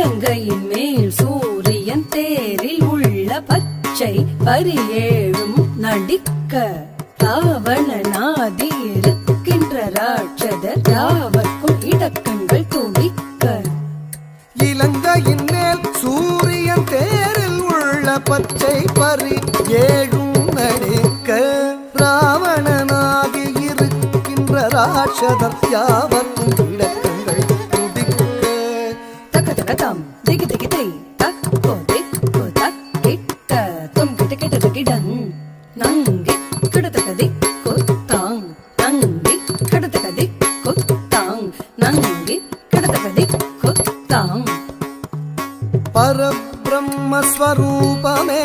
இலங்கையின் மேல் சூரியன் தேரில் உள்ள பச்சை பரியேழும் நடிக்க ராவணனாதி இருக்கின்ற ராட்சதர் யாவர்க்கும் இடக்கண்கள் துடிக்க. இலங்கையின் மேல் சூரியன் தேரில் உள்ள பச்சை பரி ஏழும் நடிக்க ராவணனாகி இருக்கின்ற ராட்சதர் யாவர்க்கும் இடக்கண்கள் துடிக்க. தக்க தக்க தம் திகி திகி தை தக்கோ திக்கோ தக்கிட்ட தும் கிட்ட கிட்ட தக்கிடன் நங்கி கிடத்தக்க திக்கோ தாங் நங்கி கிடத்தக்க திக்கோ தாங் நங்கி கிடத்தக்க திக்கோ தாங். பரபிரம்மஸ்வரூபமே